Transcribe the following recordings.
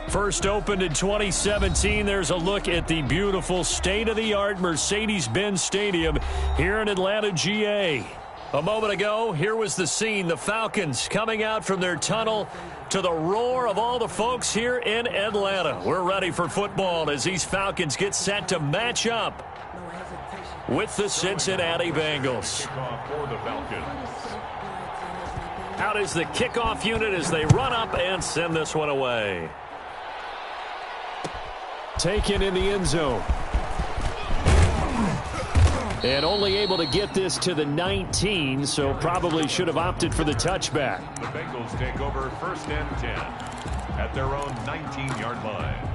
First opened in 2017. There's a look at the beautiful state-of-the-art Mercedes-Benz Stadium here in Atlanta, GA. A moment ago, here was the scene. The Falcons coming out from their tunnel to the roar of all the folks here in Atlanta. We're ready for football as these Falcons get set to match up with the Cincinnati Bengals. Out is the kickoff unit as they run up and send this one away. Taken in the end zone. And only able to get this to the 19, so probably should have opted for the touchback. The Bengals take over 1st and 10 at their own 19-yard line.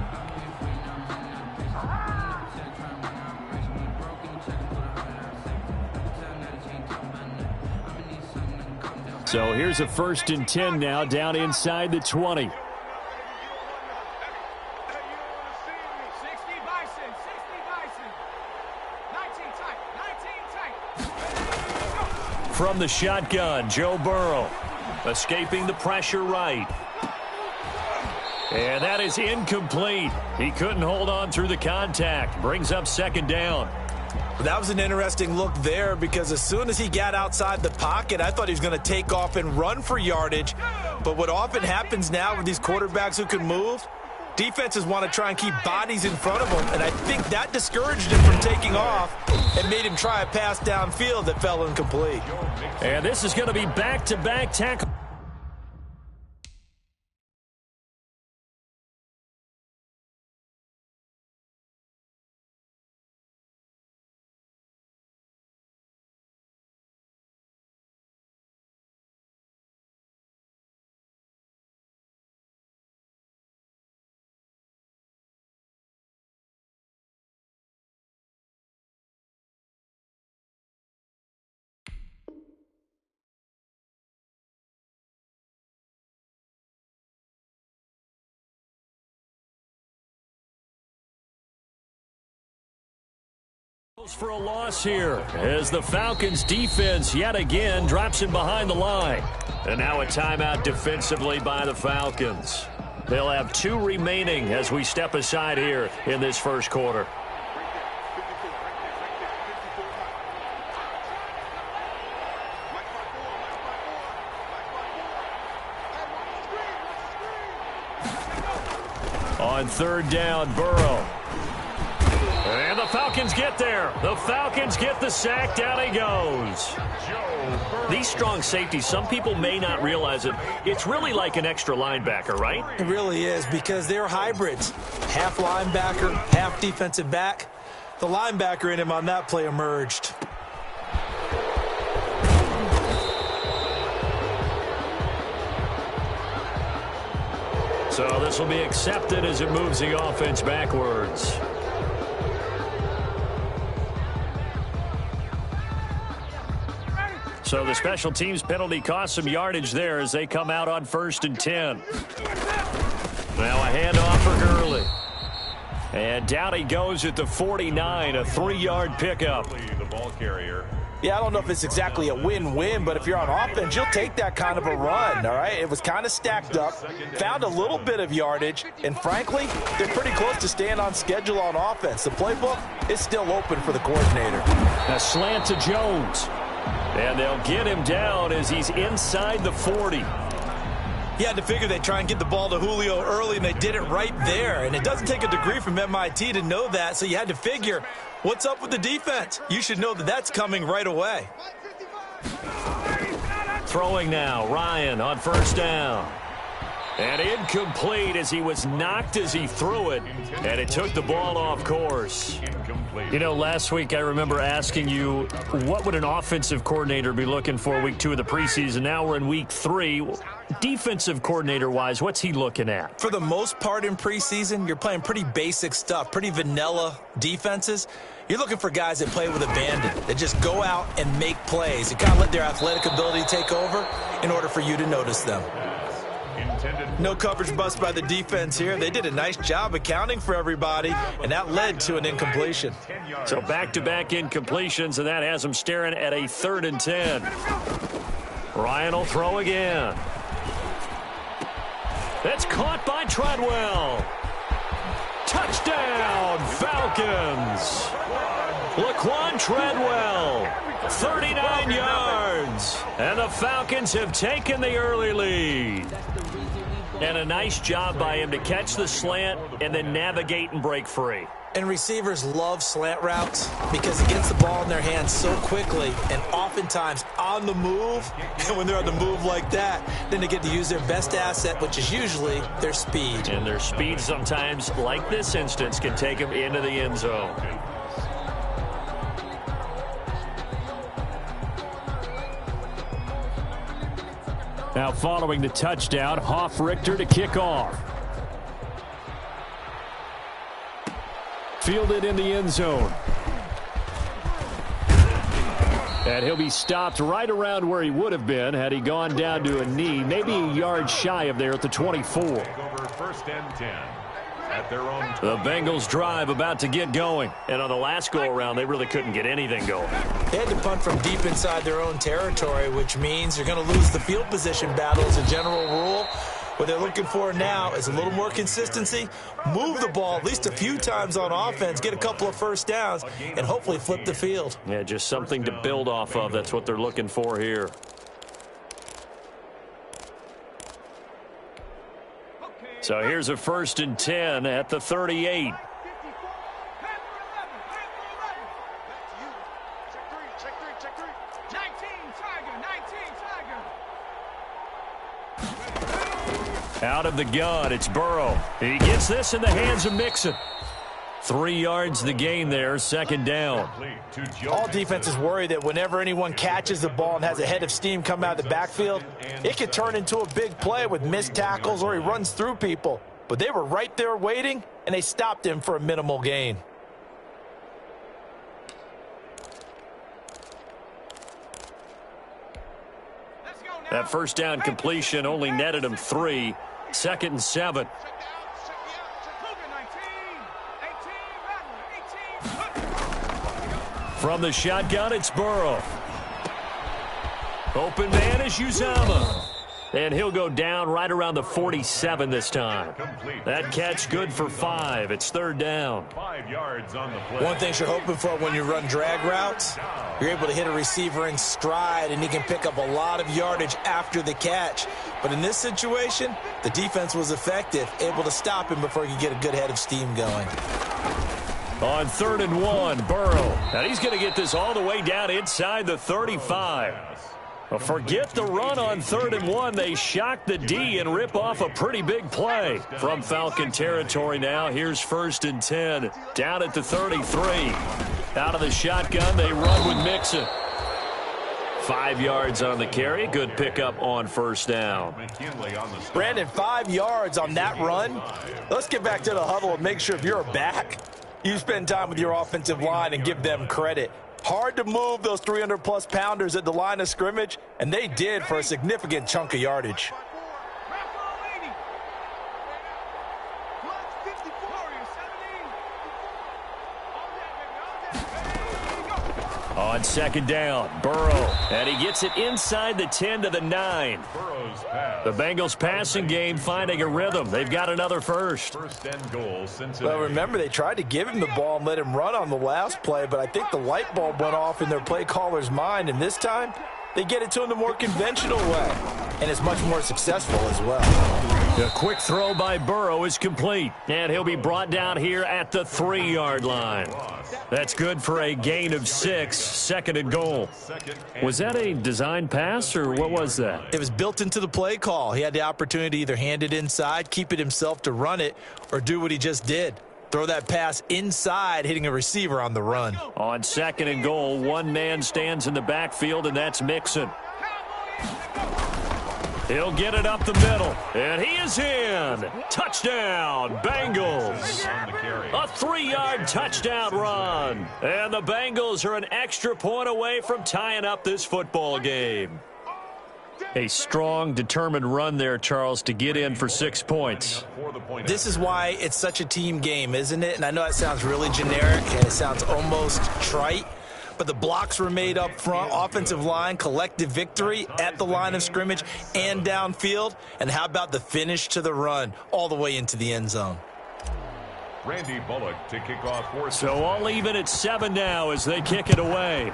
So here's a 1st and 10 now down inside the 20. From the shotgun, Joe Burrow escaping the pressure right. And that is incomplete. He couldn't hold on through the contact. Brings up 2nd down. That was an interesting look there because as soon as he got outside the pocket, I thought he was going to take off and run for yardage. But what often happens now with these quarterbacks who can move, defenses want to try and keep bodies in front of them, and I think that discouraged him from taking off and made him try a pass downfield that fell incomplete. And this is going to be back-to-back tackle. For a loss here as the Falcons defense yet again drops him behind the line. And now a timeout defensively by the Falcons. They'll have 2 remaining as we step aside here in this first quarter. On 3rd down, Burrow. And the Falcons get there. The Falcons get the sack. Down he goes. These strong safeties, some people may not realize it. It's really like an extra linebacker, right? It really is because they're hybrids. Half linebacker, half defensive back. The linebacker in him on that play emerged. So this will be accepted as it moves the offense backwards. So the special teams penalty cost some yardage there as they come out on 1st and 10. Now a handoff for Gurley. And down he goes at the 49, a 3-yard pickup. The ball carrier. Yeah, I don't know if it's exactly a win-win, but if you're on offense, you'll take that kind of a run, all right? It was kind of stacked up, found a little bit of yardage, and frankly, they're pretty close to staying on schedule on offense. The playbook is still open for the coordinator. A slant to Jones. And they'll get him down as he's inside the 40. You had to figure they'd try and get the ball to Julio early, and they did it right there. And it doesn't take a degree from MIT to know that, so you had to figure, what's up with the defense? You should know that that's coming right away. Throwing now, Ryan on 1st down. And incomplete as he was knocked as he threw it, and it took the ball off course. You know, last week I remember asking you, what would an offensive coordinator be looking for week 2 of the preseason? Now we're in week 3. Defensive coordinator-wise, what's he looking at? For the most part in preseason, you're playing pretty basic stuff, pretty vanilla defenses. You're looking for guys that play with abandon, that just go out and make plays. You kind of let their athletic ability take over in order for you to notice them. No coverage bust by the defense here. They did a nice job accounting for everybody, and that led to an incompletion. So back-to-back incompletions, and that has them staring at a 3rd and 10. Ryan will throw again. It's caught by Treadwell. Touchdown, Falcons. Laquan Treadwell, 39 yards. And the Falcons have taken the early lead. And a nice job by him to catch the slant and then navigate and break free. And receivers love slant routes because it gets the ball in their hands so quickly and oftentimes on the move. And when they're on the move like that, then they get to use their best asset, which is usually their speed. And their speed sometimes, like this instance, can take them into the end zone. Now following the touchdown, Hoff-Richter to kick off. Fielded in the end zone. And he'll be stopped right around where he would have been had he gone down to a knee, maybe a yard shy of there at the 24. First and 10 at their own. The Bengals drive about to get going. And on the last go-around, they really couldn't get anything going. They had to punt from deep inside their own territory, which means you're going to lose the field position battle as a general rule. What they're looking for now is a little more consistency, move the ball at least a few times on offense, get a couple of first downs, and hopefully flip the field. Yeah, just something to build off of. That's what they're looking for here. So here's a 1st and 10 at the 38. Out of the gun, it's Burrow. He gets this in the hands of Mixon. 3 yards the gain there, 2nd down. All defenses worry that whenever anyone catches the ball and has a head of steam come out of the backfield, it could turn into a big play with missed tackles or he runs through people. But they were right there waiting, and they stopped him for a minimal gain. That 1st down completion only netted him 3. 2nd and 7. From the shotgun, it's Burrow. Open man is Uzomah. And he'll go down right around the 47 this time. That catch good for 5. It's 3rd down. 5 yards on the play. One thing you're hoping for when you run drag routes, you're able to hit a receiver in stride, and he can pick up a lot of yardage after the catch. But in this situation, the defense was effective, able to stop him before he could get a good head of steam going. On 3rd and 1, Burrow. And he's going to get this all the way down inside the 35. Well, forget the run on 3rd and 1. They shock the D and rip off a pretty big play. From Falcon territory now, here's 1st and 10. Down at the 33. Out of the shotgun, they run with Mixon. 5 yards on the carry. Good pickup on 1st down. Brandon, 5 yards on that run. Let's get back to the huddle and make sure if you're a back, you spend time with your offensive line and give them credit. Hard to move those 300-plus pounders at the line of scrimmage, and they did for a significant chunk of yardage. On 2nd down, Burrow, and he gets it inside the 10 to the 9. The Bengals passing game finding a rhythm. They've got another first. Well, remember, they tried to give him the ball and let him run on the last play, but I think the light bulb went off in their play caller's mind, and this time they get it to him the more conventional way, and it's much more successful as well. A quick throw by Burrow is complete, and he'll be brought down here at the 3-yard line. That's good for a gain of 6, 2nd and goal. Was that a design pass, or what was that? It was built into the play call. He had the opportunity to either hand it inside, keep it himself to run it, or do what he just did. Throw that pass inside, hitting a receiver on the run. On 2nd and goal, one man stands in the backfield, and that's Mixon. He'll get it up the middle, and he is in. Touchdown, Bengals. A 3-yard touchdown run. And the Bengals are an extra point away from tying up this football game. A strong, determined run there, Charles, to get in for 6 points. This is why it's such a team game, isn't it? And I know that sounds really generic, and it sounds almost trite. but the blocks were made up front. Offensive line, collective victory at the line of scrimmage and downfield. And how about the finish to the run all the way into the end zone? Randy Bullock to kick off fourth. So all even at 7 now as they kick it away.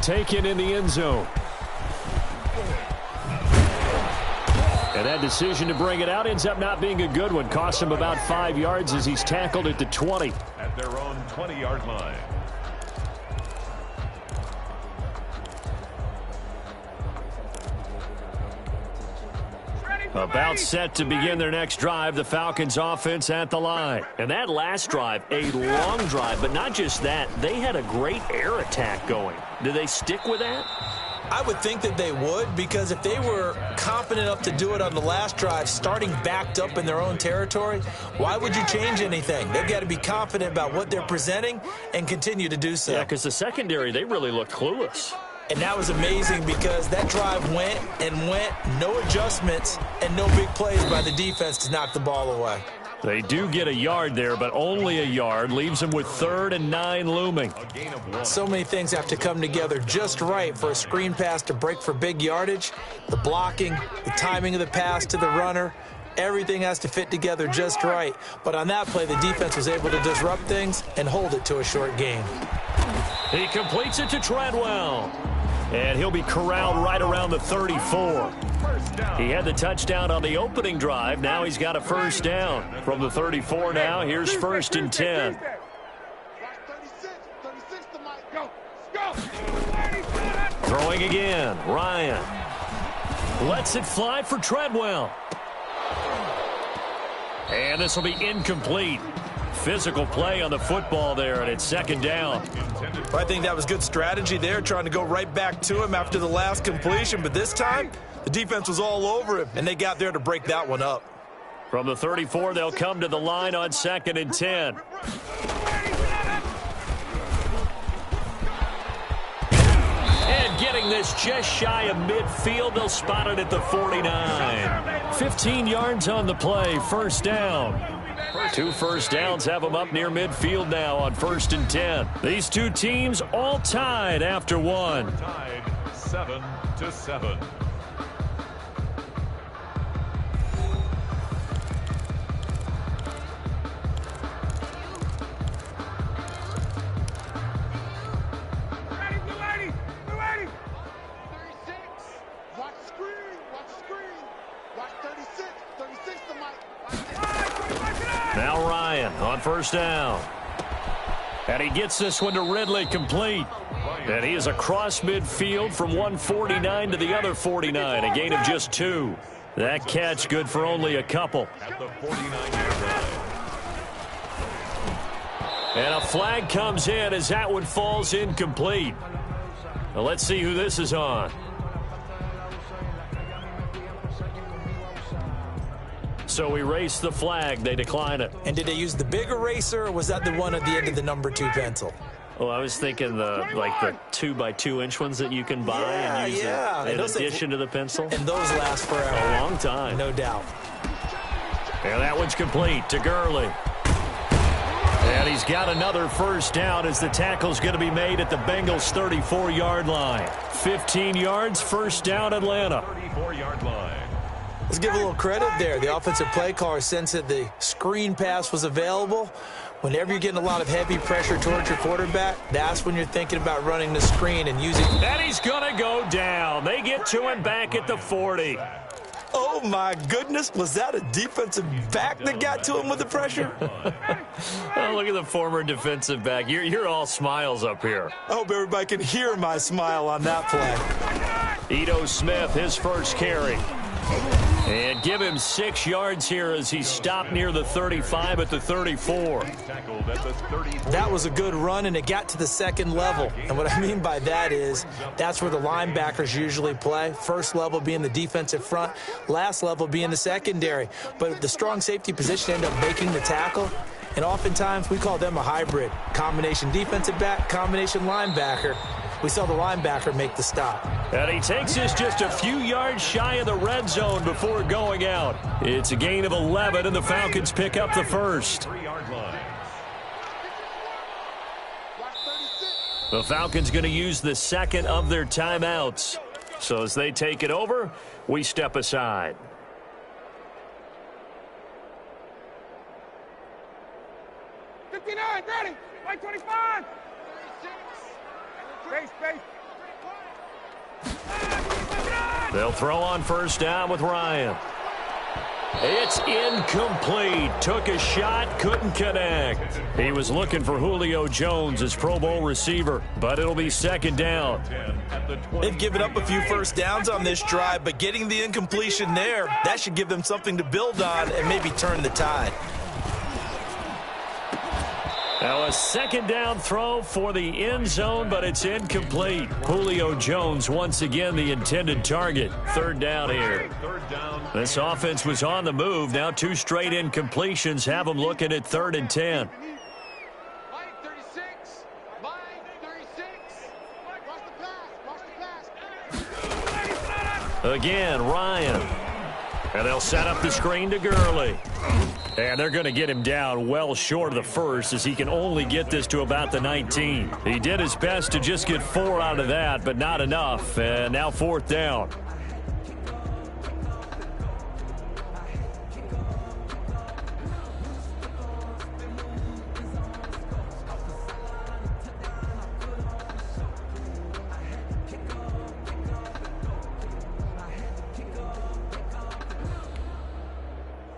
Taken in the end zone. And that decision to bring it out ends up not being a good one. Costs him about 5 yards as he's tackled at the 20. At their own 20-yard line. About set to begin their next drive, the Falcons offense at the line. And that last drive, a long drive, but not just that. They had a great air attack going. Do they stick with that? I would think that they would, because if they were confident enough to do it on the last drive, starting backed up in their own territory, why would you change anything? They've got to be confident about what they're presenting and continue to do so. Yeah, because the secondary, they really looked clueless. And that was amazing because that drive went and went, no adjustments, and no big plays by the defense to knock the ball away. They do get a yard there, but only a yard. Leaves them with 3rd and 9 looming. So many things have to come together just right for a screen pass to break for big yardage. The blocking, the timing of the pass to the runner, everything has to fit together just right. But on that play, the defense was able to disrupt things and hold it to a short gain. He completes it to Treadwell. And he'll be corralled right around the 34. He had the touchdown on the opening drive. Now he's got a first down. From the 34 now, here's 1st and 10. Throwing again, Ryan. Lets it fly for Treadwell. And this will be incomplete. Physical play on the football there, and it's 2nd down. Well, I think that was good strategy there, trying to go right back to him after the last completion. But this time, the defense was all over him, and they got there to break that one up. From the 34, they'll come to the line on 2nd and 10. And getting this just shy of midfield, they'll spot it at the 49. 15 yards on the play, 1st down. 2 first downs have them up near midfield now on 1st and 10. These two teams all tied after one. Tied 7-7. Now Ryan on 1st down. And he gets this one to Ridley complete. And he is across midfield from 149 to the other 49. A gain of just 2. That catch good for only a couple. At the 49-yard line. And a flag comes in as that one falls incomplete. Well, let's see who this is on. So erase the flag. They decline it. And did they use the big eraser, or was that the one at the end of the number 2 pencil? Oh, I was thinking the 2x2-inch ones that you can buy and use in addition to the pencil. And those last forever. A long time. No doubt. And that one's complete to Gurley. And he's got another first down as the tackle's going to be made at the Bengals' 34-yard line. 15 yards, first down, Atlanta. 34-yard line. Let's give a little credit there. The offensive play caller sensed that the screen pass was available. Whenever you're getting a lot of heavy pressure towards your quarterback, that's when you're thinking about running the screen and using. And he's going to go down. They get to him back at the 40. Oh, my goodness. Was that a defensive back that got to him with the pressure? Oh, look at the former defensive back. You're all smiles up here. I hope everybody can hear my smile on that play. Ito Smith, his first carry. And give him 6 yards here as he stopped near the 35 at the 34. That was a good run, and it got to the 2nd level. And what I mean by that is that's where the linebackers usually play. First level being the defensive front, last level being the secondary. But the strong safety position ended up making the tackle. And oftentimes we call them a hybrid. Combination defensive back, combination linebacker. We saw the linebacker make the stop. And he takes this just a few yards shy of the red zone before going out. It's a gain of 11, and the Falcons pick up the first. 3-yard line. The Falcons going to use the second of their timeouts. So as they take it over, we step aside. Ready, right 25. Space. They'll throw on first down with Ryan. It's incomplete. Took a shot, couldn't connect. He was looking for Julio Jones as Pro Bowl receiver, but it'll be second down. They've given up a few first downs on this drive, but getting the incompletion there, that should give them something to build on and maybe turn the tide. Now a second down throw for the end zone, but it's incomplete. Julio Jones once again the intended target. Third down here. This offense was on the move. Now two straight incompletions have them looking at 3rd and 10. Again, Ryan. And they'll set up the screen to Gurley. And they're going to get him down well short of the first, as he can only get this to about the 19. He did his best to just get 4 out of that, but not enough. And now 4th down.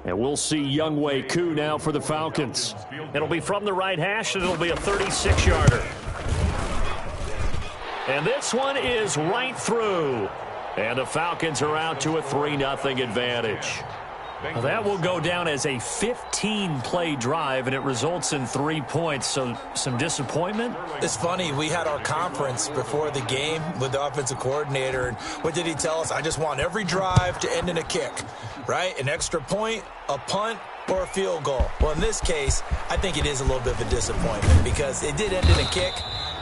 And we'll see Younghoe Koo now for the Falcons. It'll be from the right hash, and it'll be a 36-yarder. And this one is right through. And the Falcons are out to a 3-0 advantage. Well, that will go down as a 15-play drive, and it results in 3 points. So some disappointment? It's funny. We had our conference before the game with the offensive coordinator, and what did he tell us? I just want every drive to end in a kick, right? An extra point, a punt, or a field goal. Well, in this case, I think it is a little bit of a disappointment because it did end in a kick,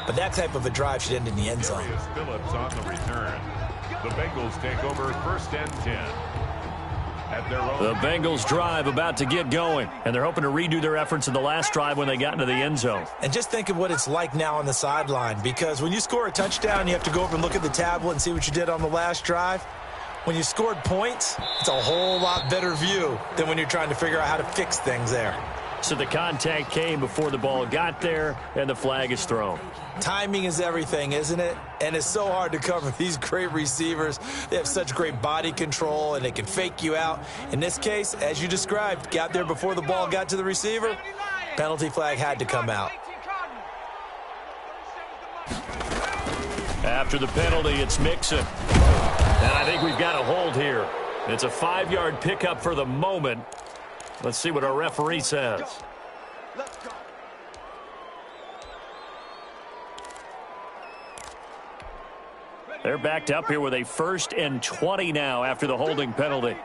but that type of a drive should end in the end zone. Phillips on the return. The Bengals take over 1st and 10. The Bengals drive about to get going, and they're hoping to redo their efforts in the last drive when they got into the end zone. And just think of what it's like now on the sideline, because when you score a touchdown, you have to go over and look at the tablet and see what you did on the last drive. When you scored points, it's a whole lot better view than when you're trying to figure out how to fix things there. So the contact came before the ball got there, and the flag is thrown. Timing is everything, isn't it? And it's so hard to cover these great receivers. They have such great body control, and they can fake you out. In this case, as you described, got there before the ball got to the receiver. Penalty flag had to come out. After the penalty, it's Mixon. And I think we've got a hold here. It's a 5-yard pickup for the moment. Let's see what our referee says. They're backed up here with a 1st and 20 now after the holding penalty.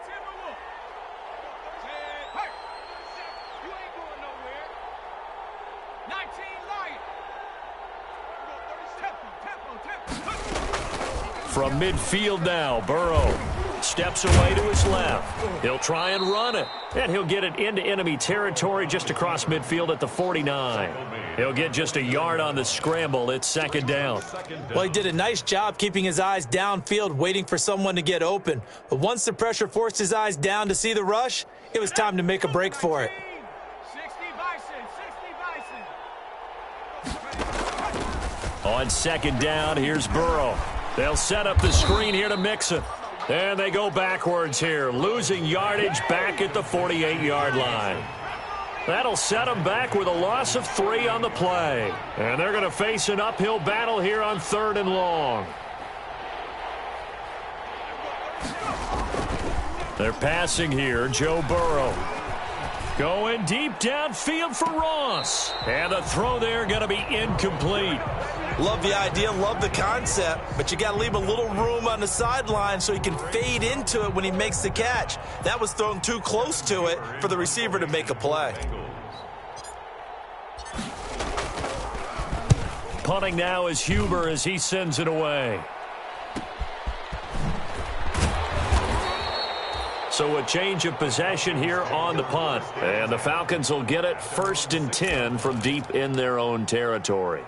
From midfield now, Burrow steps away to his left. He'll try and run it, and he'll get it into enemy territory just across midfield at the 49. He'll get just a yard on the scramble. It's 2nd down. Well, he did a nice job keeping his eyes downfield, waiting for someone to get open. But once the pressure forced his eyes down to see the rush, it was time to make a break for it. 60 Bison. On 2nd down, here's Burrow. They'll set up the screen here to Mixon. And they go backwards here, losing yardage back at the 48-yard line. That'll set them back with a loss of 3 on the play. And they're going to face an uphill battle here on 3rd and long. They're passing here, Joe Burrow. Going deep downfield for Ross. And the throw there going to be incomplete. Love the idea, love the concept, but you got to leave a little room on the sideline so he can fade into it when he makes the catch. That was thrown too close to it for the receiver to make a play. Punting now is Huber as he sends it away. So a change of possession here on the punt. And the Falcons will get it 1st and 10 from deep in their own territory.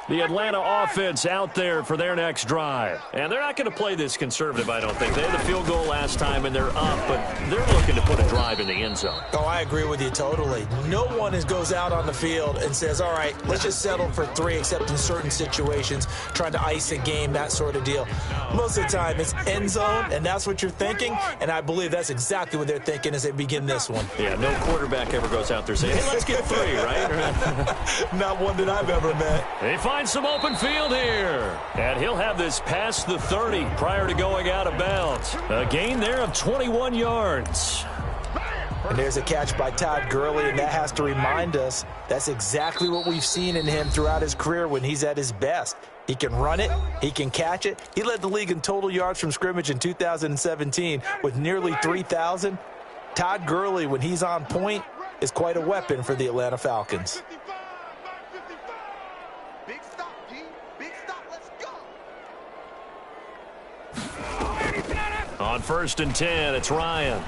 The Atlanta offense out there for their next drive. And they're not going to play this conservative, I don't think. They had the field goal last time, and they're up, but they're looking to put a drive in the end zone. Oh, I agree with you totally. No one goes out on the field and says, all right, let's just settle for 3, except in certain situations, trying to ice a game, that sort of deal. Most of the time, it's end zone, and that's what you're thinking, and I believe that's exactly what they're thinking as they begin this one. Yeah, no quarterback ever goes out there saying, hey, let's get 3, right? Not one that I've ever met. They find some open field here. And he'll have this past the 30 prior to going out of bounds. A gain there of 21 yards. And there's a catch by Todd Gurley, and that has to remind us that's exactly what we've seen in him throughout his career when he's at his best. He can run it. He can catch it. He led the league in total yards from scrimmage in 2017 with nearly 3,000. Todd Gurley, when he's on point, is quite a weapon for the Atlanta Falcons. On 1st and 10, it's Ryan.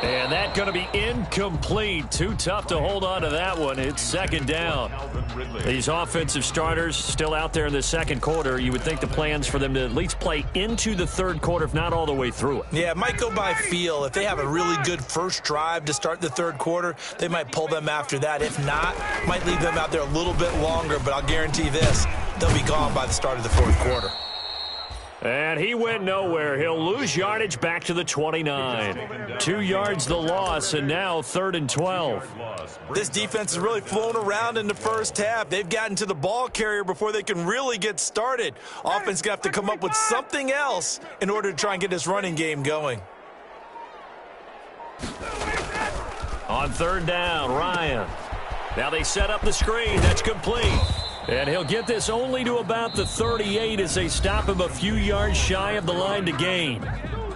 And that's going to be incomplete. Too tough to hold on to that one. It's 2nd down. These offensive starters still out there in the second quarter. You would think the plans for them to at least play into the third quarter, if not all the way through it. Yeah, it might go by feel. If they have a really good first drive to start the third quarter, they might pull them after that. If not, might leave them out there a little bit longer, but I'll guarantee this, they'll be gone by the start of the fourth quarter. And he went nowhere. He'll lose yardage back to the 29. 2 yards the loss, and now 3rd and 12. This defense has really flown around in the first half. They've gotten to the ball carrier before they can really get started. Offense going to have to come up with something else in order to try and get this running game going. On 3rd down, Ryan. Now they set up the screen. That's complete. And he'll get this only to about the 38 as they stop him a few yards shy of the line to gain.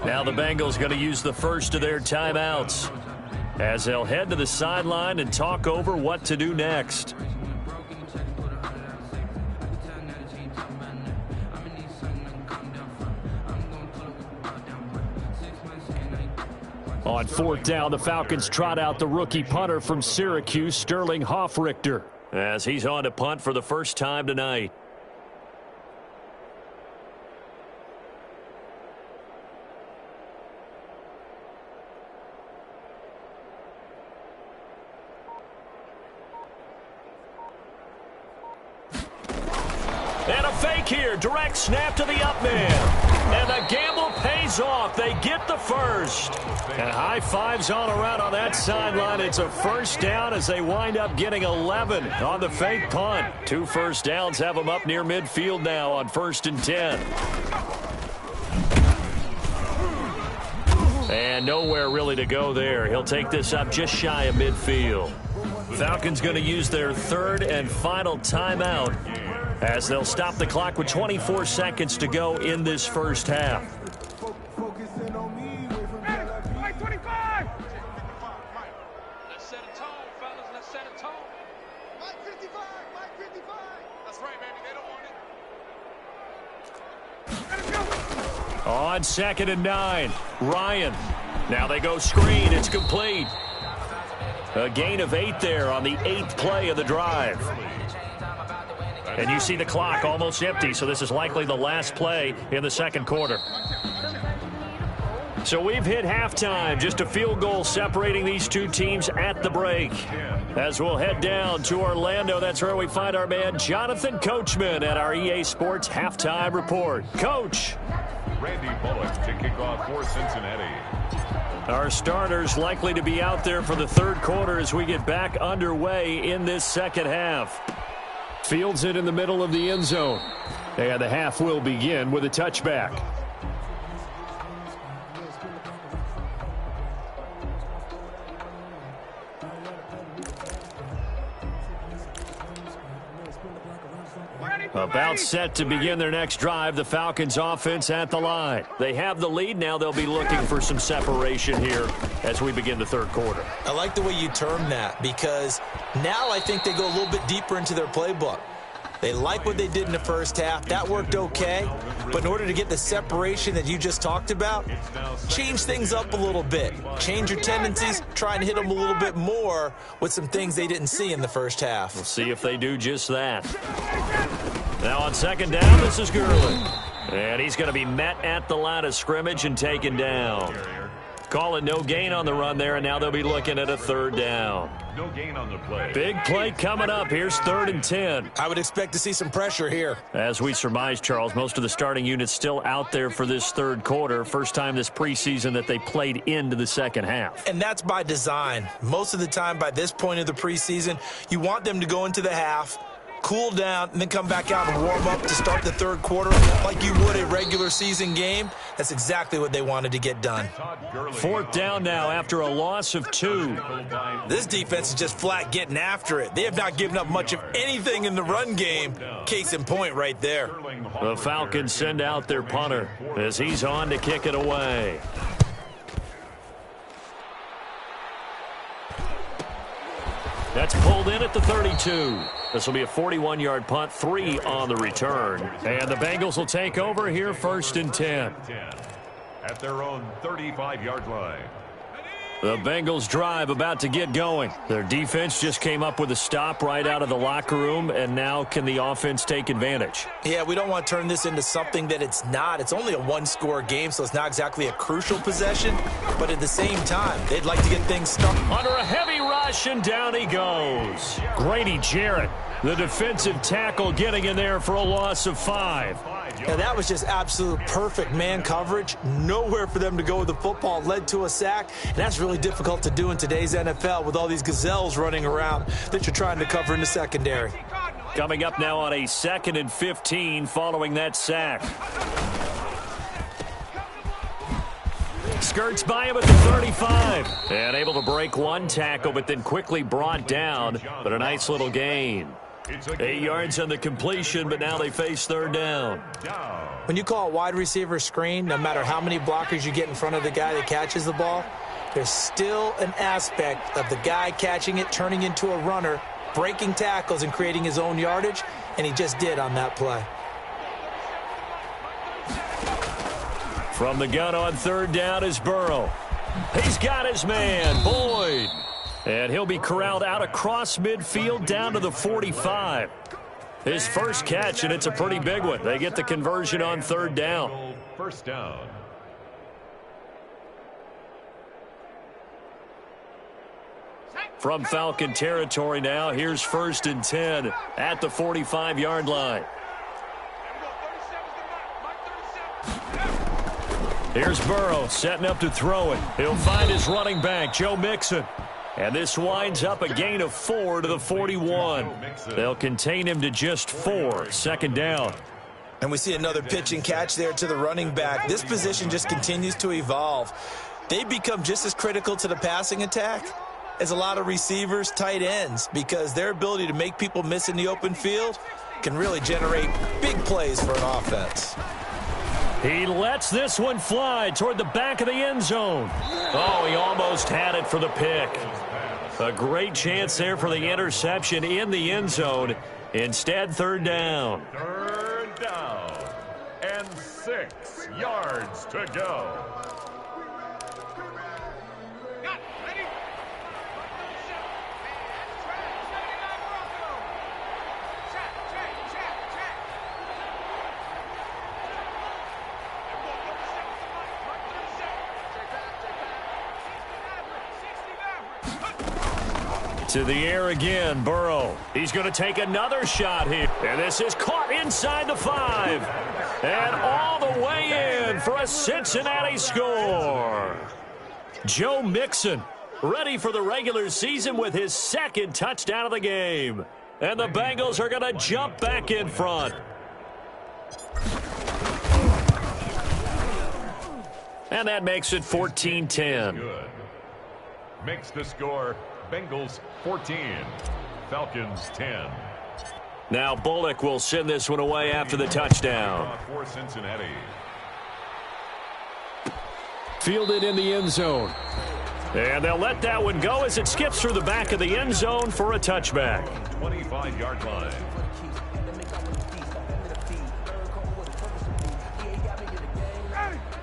Now the Bengals going to use the first of their timeouts as they'll head to the sideline and talk over what to do next. On 4th down, the Falcons trot out the rookie punter from Syracuse, Sterling Hoffrichter, as he's on to punt for the first time tonight. And a fake here. Direct snap to the up man. And the gamble pays off. They get the first. And high fives all around on that sideline. It's a first down as they wind up getting 11 on the fake punt. 2 first downs have them up near midfield now on 1st and 10. And nowhere really to go there. He'll take this up just shy of midfield. Falcons going to use their 3rd and final timeout as they'll stop the clock with 24 seconds to go in this first half. Mike 25! Let's set a tone, fellas. Let's set a tone. Mike 55! Mike 55! That's right, baby. They don't want it. On 2nd and 9, Ryan. Now they go screen. It's complete. A gain of 8 there on the 8th play of the drive. And you see the clock almost empty, so this is likely the last play in the second quarter. So we've hit halftime, just a field goal separating these two teams at the break. As we'll head down to Orlando, that's where we find our man Jonathan Coachman at our EA Sports Halftime Report. Coach. Randy Bullock to kick off for Cincinnati. Our starters likely to be out there for the third quarter as we get back underway in this second half. Fields it in the middle of the end zone. And the half will begin with a touchback. About set to begin their next drive, the Falcons offense at the line. They have the lead. Now they'll be looking for some separation here as we begin the third quarter. I like the way you term that because now I think they go a little bit deeper into their playbook. They like what they did in the first half. That worked okay. But in order to get the separation that you just talked about, change things up a little bit. Change your tendencies. Try and hit them a little bit more with some things they didn't see in the first half. We'll see if they do just that. Now on second down, this is Gurley. And he's going to be met at the line of scrimmage and taken down. Call it no gain on the run there, and now they'll be looking at a third down. No gain on the play. Big play coming up. Here's 3rd and 10. I would expect to see some pressure here. As we surmise, Charles, most of the starting units still out there for this third quarter. First time this preseason that they played into the second half. And that's by design. Most of the time by this point of the preseason, you want them to go into the half, cool down, and then come back out and warm up to start the third quarter like you would a regular season game. That's exactly what they wanted to get done. 4th down now after a loss of 2. This defense is just flat getting after it. They have not given up much of anything in the run game. Case in point right there. The Falcons send out their punter as he's on to kick it away. That's pulled in at the 32. This will be a 41-yard punt, 3 on the return. And the Bengals will take over here 1st and 10. At their own 35-yard line. The Bengals drive about to get going. Their defense just came up with a stop right out of the locker room, and now can the offense take advantage? Yeah, we don't want to turn this into something that it's not. It's only a one-score game, so it's not exactly a crucial possession. But at the same time, they'd like to get things stuck. Under a heavy rush, and down he goes. Grady Jarrett, the defensive tackle, getting in there for a loss of 5. Now, that was just absolute perfect man coverage. Nowhere for them to go with the football. Led to a sack. And that's really difficult to do in today's NFL with all these gazelles running around that you're trying to cover in the secondary. Coming up now on a 2nd and 15 following that sack. Skirts by him at the 35. And able to break one tackle, but then quickly brought down. But a nice little gain. 8 yards on the completion, but now they face 3rd down. When you call a wide receiver screen, no matter how many blockers you get in front of the guy that catches the ball, there's still an aspect of the guy catching it, turning into a runner, breaking tackles and creating his own yardage, and he just did on that play. From the gun on 3rd down is Burrow. He's got his man, Boyd. And he'll be corralled out across midfield down to the 45. His first catch, and it's a pretty big one. They get the conversion on 3rd down. 1st down. From Falcon territory now, here's 1st and 10 at the 45-yard line. Here's Burrow setting up to throw it. He'll find his running back, Joe Mixon. And this winds up a gain of 4 to the 41. They'll contain him to just 4. 2nd down. And we see another pitch and catch there to the running back. This position just continues to evolve. They become just as critical to the passing attack as a lot of receivers, tight ends, because their ability to make people miss in the open field can really generate big plays for an offense. He lets this one fly toward the back of the end zone. Oh, he almost had it for the pick. A great chance there for the interception in the end zone. Instead, 3rd down. 3rd down. And 6 yards to go. To the air again, Burrow. He's going to take another shot here. And this is caught inside the 5. And all the way in for a Cincinnati score. Joe Mixon ready for the regular season with his 2nd touchdown of the game. And the Bengals are going to jump back in front. And that makes it 14-10. Good. Makes the score Bengals 14, Falcons 10. Now Bullock will send this one away after the touchdown. For Cincinnati. Fielded in the end zone. And they'll let that one go as it skips through the back of the end zone for a touchback. 25-yard line.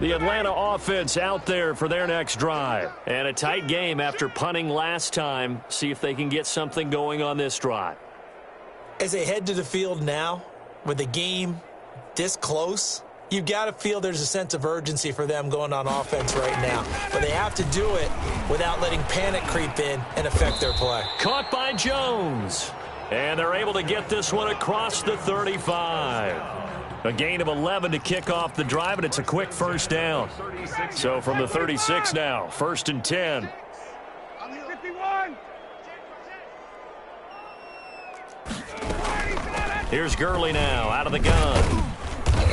The Atlanta offense out there for their next drive. And a tight game after punting last time. See if they can get something going on this drive. As they head to the field now, with the game this close, you've got to feel there's a sense of urgency for them going on offense right now. But they have to do it without letting panic creep in and affect their play. Caught by Jones. And they're able to get this one across the 35. A gain of 11 to kick off the drive, and it's a quick first down. So from the 36 now, 1st and 10. 51. Here's Gurley now out of the gun.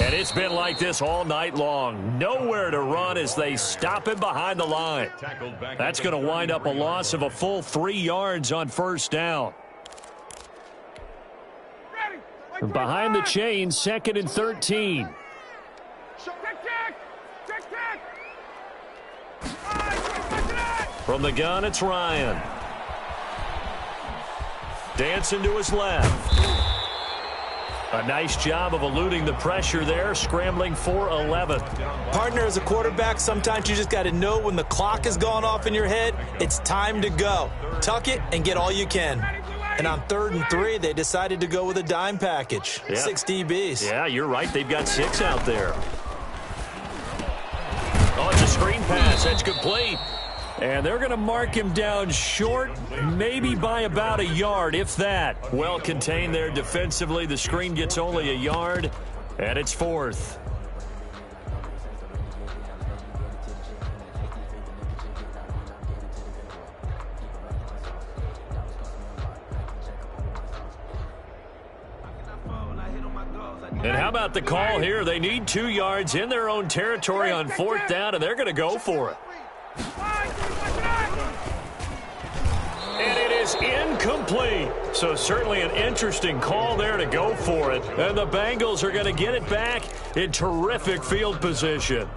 And it's been like this all night long. Nowhere to run as they stop him behind the line. That's going to wind up a loss of a full 3 yards on first down. Behind the chain, 2nd and 13. From the gun, it's Ryan. Dancing to his left. A nice job of eluding the pressure there, scrambling for 11. Partner, as a quarterback, sometimes you just got to know when the clock has gone off in your head, it's time to go. Tuck it and get all you can. And on 3rd and 3, they decided to go with a dime package. Yeah. 6 DBs. Yeah, you're right. They've got 6 out there. Oh, it's a screen pass. That's complete. And they're going to mark him down short, maybe by about a yard, if that. Well contained there defensively. The screen gets only a yard, and it's 4th. And how about the call here? They need 2 yards in their own territory on 4th down, and they're going to go for it. And it is incomplete. So certainly an interesting call there to go for it. And the Bengals are going to get it back in terrific field position.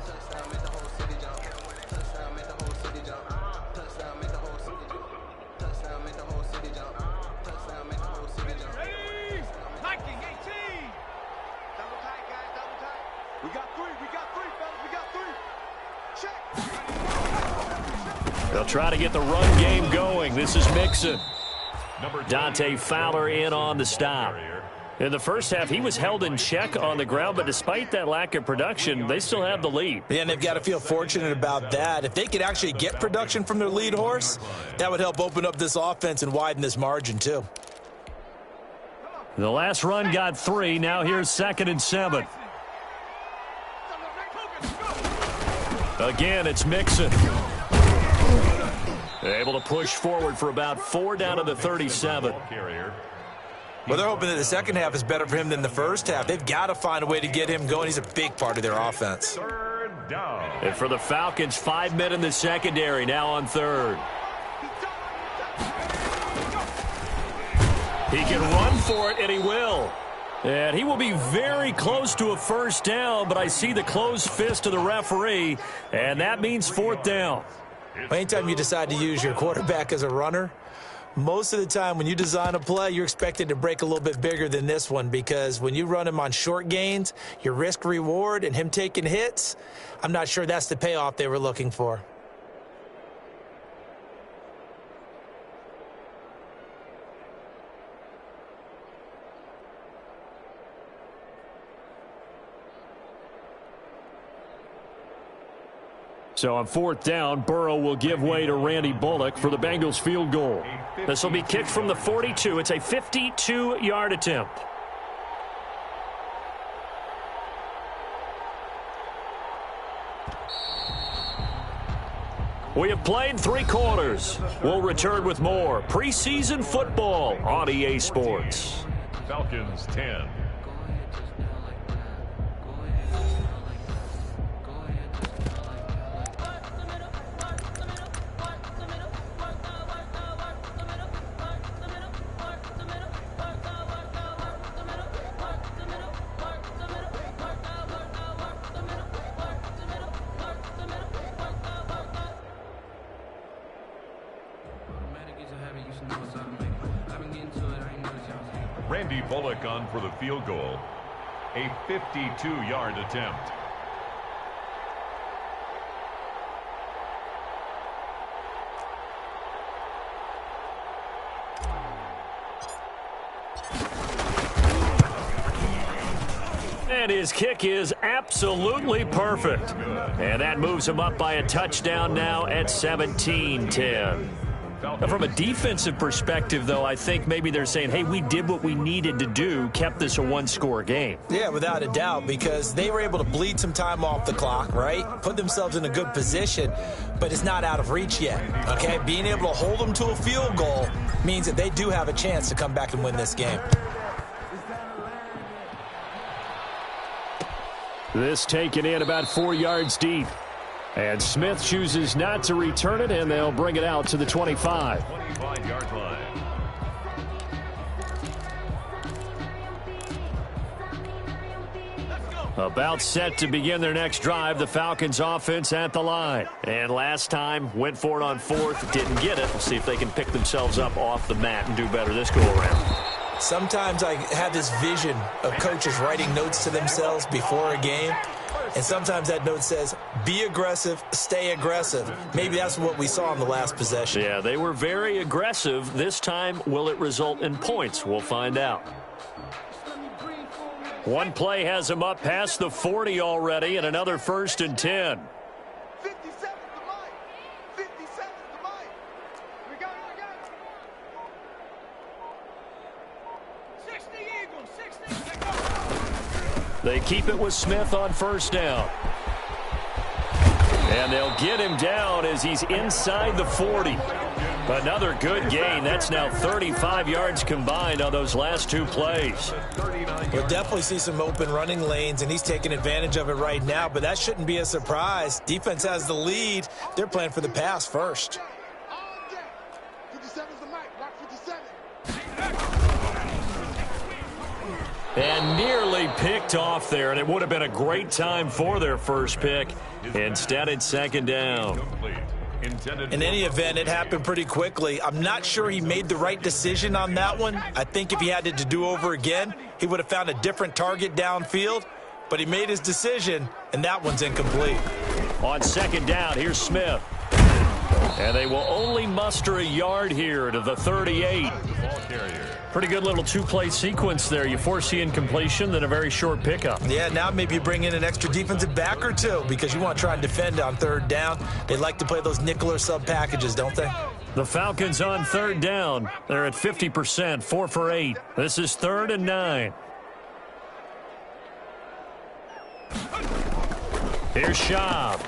They'll try to get the run game going. This is Mixon. Dante Fowler in on the stop. In the first half, he was held in check on the ground, but despite that lack of production, they still have the lead. Yeah, and they've got to feel fortunate about that. If they could actually get production from their lead horse, that would help open up this offense and widen this margin, too. The last run got 3. Now here's 2nd and 7. Again, it's Mixon. Able to push forward for about 4 down to the 37. Well, they're hoping that the second half is better for him than the first half. They've got to find a way to get him going. He's a big part of their offense. And for the Falcons, 5 men in the secondary, now on 3rd. He can run for it, and he will. And he will be very close to a first down, but I see the closed fist of the referee, and that means 4th down. Anytime you decide to use your quarterback as a runner, most of the time when you design a play, you're expected to break a little bit bigger than this one, because when you run him on short gains, your risk-reward and him taking hits, I'm not sure that's the payoff they were looking for. So on 4th down, Burrow will give way to Randy Bullock for the Bengals field goal. This will be kicked from the 42. It's a 52-yard attempt. We have played 3 quarters. We'll return with more preseason football on EA Sports. Falcons 10. Randy Bullock on for the field goal. A 52-yard attempt. And his kick is absolutely perfect. And that moves him up by a touchdown now at 17-10. Now, from a defensive perspective, though, I think maybe they're saying, hey, we did what we needed to do, kept this a one-score game. Yeah, without a doubt, because they were able to bleed some time off the clock, right? Put themselves in a good position, but it's not out of reach yet, okay? Being able to hold them to a field goal means that they do have a chance to come back and win this game. This taken in about 4 yards deep. And Smith chooses not to return it, and they'll bring it out to the 25. 25-yard line. About set to begin their next drive, the Falcons offense at the line. And last time, went for it on fourth, didn't get it. We'll see if they can pick themselves up off the mat and do better this go-around. Sometimes I have this vision of coaches writing notes to themselves before a game. And sometimes that note says, be aggressive, stay aggressive. Maybe that's what we saw in the last possession. Yeah, they were very aggressive. This time, will it result in points? We'll find out. One play has him up past the 40 already, and another 1st and 10. 50 seconds to Mike. 50 seconds to Mike. We got it. 60 Eagles, 60. They keep it with Smith on 1st down. And they'll get him down as he's inside the 40. Another good gain. That's now 35 yards combined on those last 2 plays. We'll definitely see some open running lanes, and he's taking advantage of it right now, but that shouldn't be a surprise. Defense has the lead. They're playing for the pass first. All day. 57's the Mike. Rock 57. And nearly picked off there, and it would have been a great time for their first pick. Instead, it's 2nd down. In any event, it happened pretty quickly. I'm not sure he made the right decision on that one. I think if he had it to do over again, he would have found a different target downfield. But he made his decision, and that one's incomplete. On 2nd down, here's Smith. And they will only muster a yard here to the 38. Pretty good little 2-play sequence there. You foresee incompletion, then a very short pickup. Yeah, now maybe you bring in an extra defensive back or two because you want to try and defend on 3rd down. They like to play those nickel or sub packages, don't they? The Falcons on 3rd down. They're at 50%, 4 for 8. This is 3rd and 9. Here's Schaub.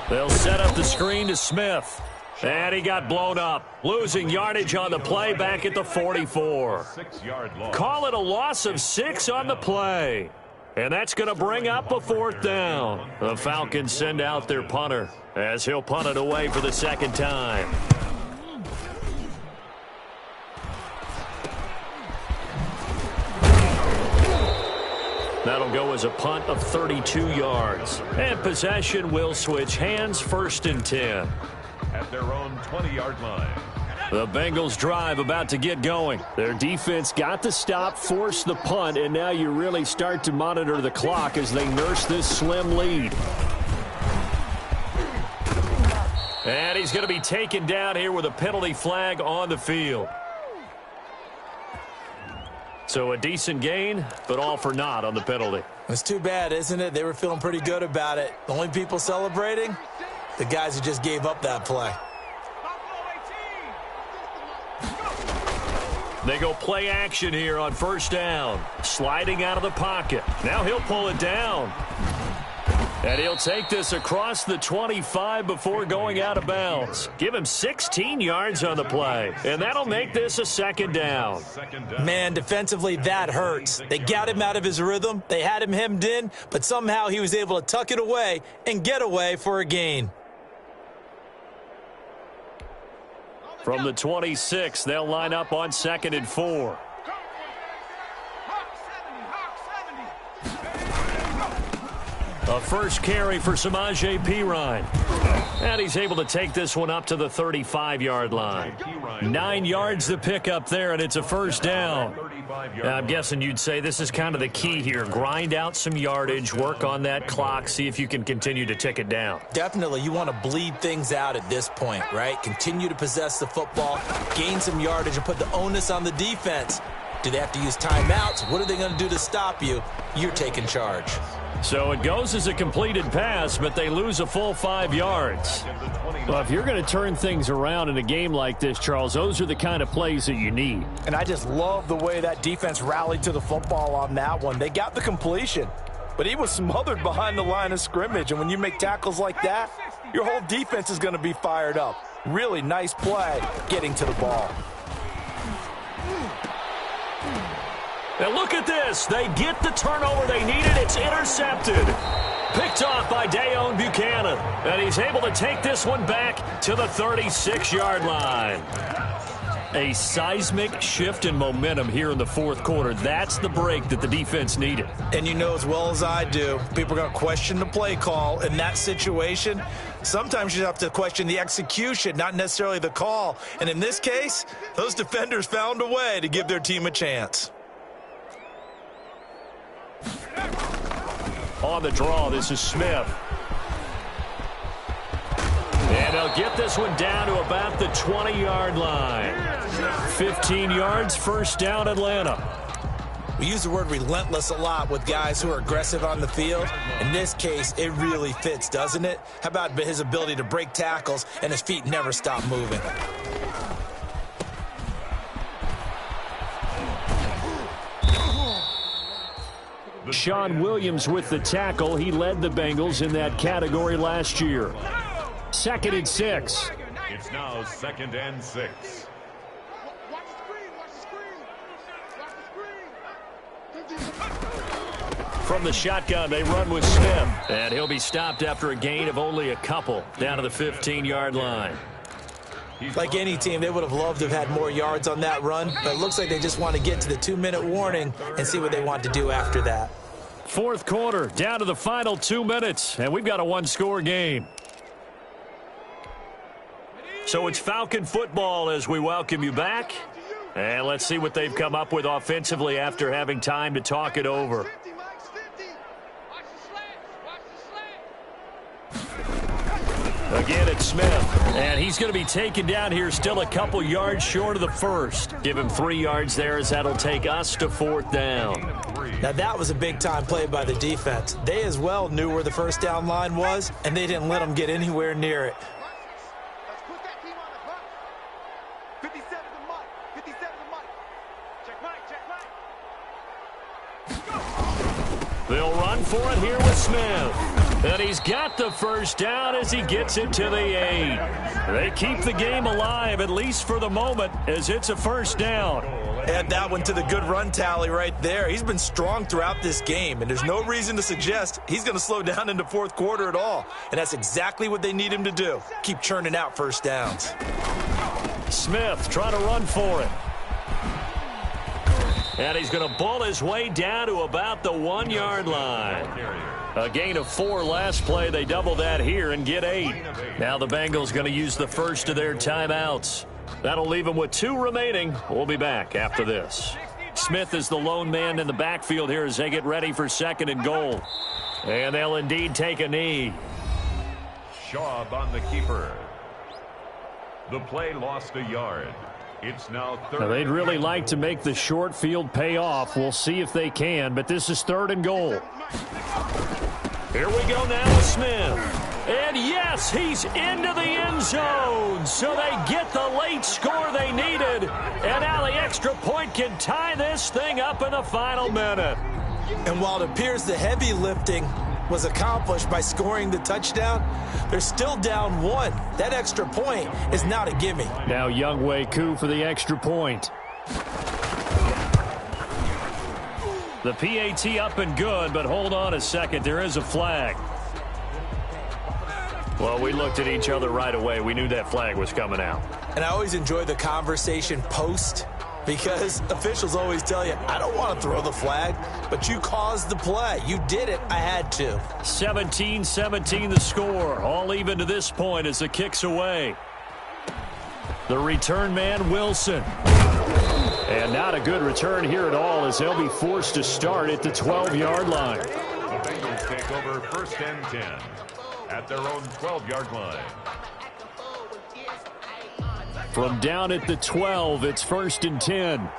They'll set up the screen to Smith. And he got blown up, losing yardage on the play back at the 44. 6-yard loss. Call it a loss of 6 on the play. And that's going to bring up a 4th down. The Falcons send out their punter as he'll punt it away for the 2nd time. That'll go as a punt of 32 yards. And possession will switch hands, 1st and 10. At their own 20-yard line. The Bengals drive about to get going. Their defense got the stop, forced the punt, and now you really start to monitor the clock as they nurse this slim lead. And he's going to be taken down here with a penalty flag on the field. So a decent gain, but all for naught on the penalty. It's too bad, isn't it? They were feeling pretty good about it. The only people celebrating? The guys who just gave up that play. They go play action here on 1st down. Sliding out of the pocket. Now he'll pull it down. And he'll take this across the 25 before going out of bounds. Give him 16 yards on the play. And that'll make this a 2nd down. Man, defensively, that hurts. They got him out of his rhythm. They had him hemmed in, but somehow he was able to tuck it away and get away for a gain. From the 26, they'll line up on 2nd and 4. A first carry for Samaje Perine. And he's able to take this one up to the 35-yard line. 9 yards to pick up there, and it's a 1st down. Now, I'm guessing you'd say this is kind of the key here. Grind out some yardage, work on that clock, see if you can continue to tick it down. Definitely, you want to bleed things out at this point, right? Continue to possess the football, gain some yardage, and put the onus on the defense. Do they have to use timeouts? What are they going to do to stop you? You're taking charge. So it goes as a completed pass, but they lose a full 5 yards. Well, if you're going to turn things around in a game like this, Charles, those are the kind of plays that you need. And I just love the way that defense rallied to the football on that one. They got the completion, but he was smothered behind the line of scrimmage. And when you make tackles like that, your whole defense is going to be fired up. Really nice play getting to the ball. Now look at this. They get the turnover they needed. It's intercepted. Picked off by Dayon Buchanan. And he's able to take this one back to the 36-yard line. A seismic shift in momentum here in the fourth quarter. That's the break that the defense needed. And you know as well as I do, people are going to question the play call in that situation. Sometimes you have to question the execution, not necessarily the call. And in this case, those defenders found a way to give their team a chance. On the draw, this is Smith. And they'll get this one down to about the 20-yard line. 15 yards, first down, Atlanta. We use the word relentless a lot with guys who are aggressive on the field. In this case, it really fits, doesn't it? How about his ability to break tackles and his feet never stop moving? Sean Williams with the tackle. He led the Bengals in that category last year. 2nd and 6. It's now 2nd and 6. Watch the screen. From the shotgun, they run with Smith. And he'll be stopped after a gain of only a couple down to the 15-yard line. Like any team, they would have loved to have had more yards on that run, but it looks like they just want to get to the 2-minute warning and see what they want to do after that. Fourth quarter, down to the final 2 minutes, and we've got a one-score game. So it's Falcon football as we welcome you back. And let's see what they've come up with offensively after having time to talk it over. Again, it's Smith, and he's going to be taken down here still a couple yards short of the first. Give him 3 yards there as that'll take us to 4th down. Now, that was a big-time play by the defense. They as well knew where the first down line was, and they didn't let them get anywhere near it. Let's put that team on the clock. 57 to Mike. 57 to Mike. Check Mike. They'll run for it here with Smith. And he's got the first down as he gets it to the 8. They keep the game alive, at least for the moment, as it's a first down. Add that one to the good run tally right there. He's been strong throughout this game, and there's no reason to suggest he's going to slow down in the fourth quarter at all. And that's exactly what they need him to do. Keep churning out first downs. Smith trying to run for it. And he's going to ball his way down to about the 1-yard line. A gain of 4 last play. They double that here and get 8. Now the Bengals going to use the first of their timeouts. That'll leave them with 2 remaining. We'll be back after this. Smith is the lone man in the backfield here as they get ready for 2nd and goal. And they'll indeed take a knee. Schaub on the keeper. The play lost a yard. It's now 3rd. Now they'd really like to make the short field pay off. We'll see if they can, but this is 3rd and goal. Here we go now with Smith. And yes, he's into the end zone. So they get the late score they needed. And now the extra point can tie this thing up in the final minute. And while it appears the heavy lifting was accomplished by scoring the touchdown, they're still down 1. That extra point is not a gimme. Now Younghoe Koo for the extra point. The PAT up and good, but hold on a second. There is a flag. Well, we looked at each other right away. We knew that flag was coming out. And I always enjoy the conversation post, because officials always tell you, I don't want to throw the flag, but you caused the play. You did it. I had to. 17-17 the score. All even to this point as the kick's away. The return man, Wilson. And not a good return here at all as they'll be forced to start at the 12-yard line. The Bengals take over 1st and 10 at their own 12-yard line. From down at the 12, it's 1st and 10.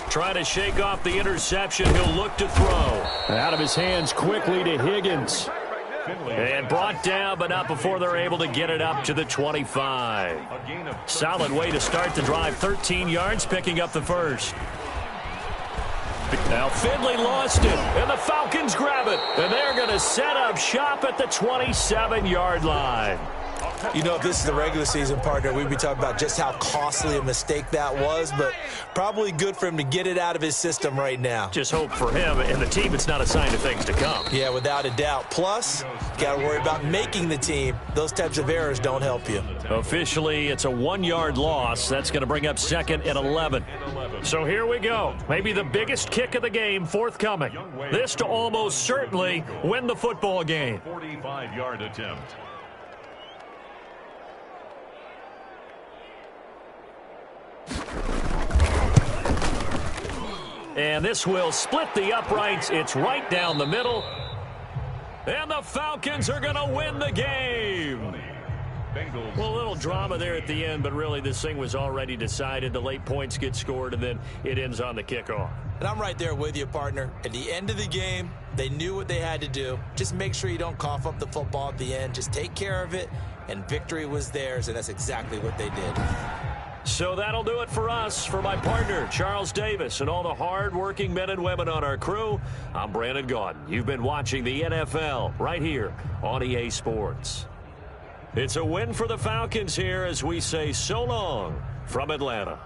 Trying to shake off the interception. He'll look to throw. Out of his hands quickly to Higgins. And brought down, but not before they're able to get it up to the 25. Solid way to start the drive. 13 yards, picking up the first. Now Finley lost it, and the Falcons grab it. And they're going to set up shop at the 27-yard line. You know, if this is the regular season, partner, we'd be talking about just how costly a mistake that was, but probably good for him to get it out of his system right now. Just hope for him and the team it's not a sign of things to come. Yeah, without a doubt. Plus, got to worry about making the team. Those types of errors don't help you. Officially, it's a 1-yard loss. That's going to bring up 2nd and 11. So here we go. Maybe the biggest kick of the game forthcoming. This to almost certainly win the football game. 45-yard attempt. And this will split the uprights. It's right down the middle. And the Falcons are going to win the game. Well, a little drama there at the end, but really this thing was already decided. The late points get scored, and then it ends on the kickoff. And I'm right there with you, partner. At the end of the game, they knew what they had to do. Just make sure you don't cough up the football at the end. Just take care of it, and victory was theirs, and that's exactly what they did. So that'll do it for us. For my partner, Charles Davis, and all the hard-working men and women on our crew, I'm Brandon Gaudin. You've been watching the NFL right here on EA Sports. It's a win for the Falcons here as we say so long from Atlanta.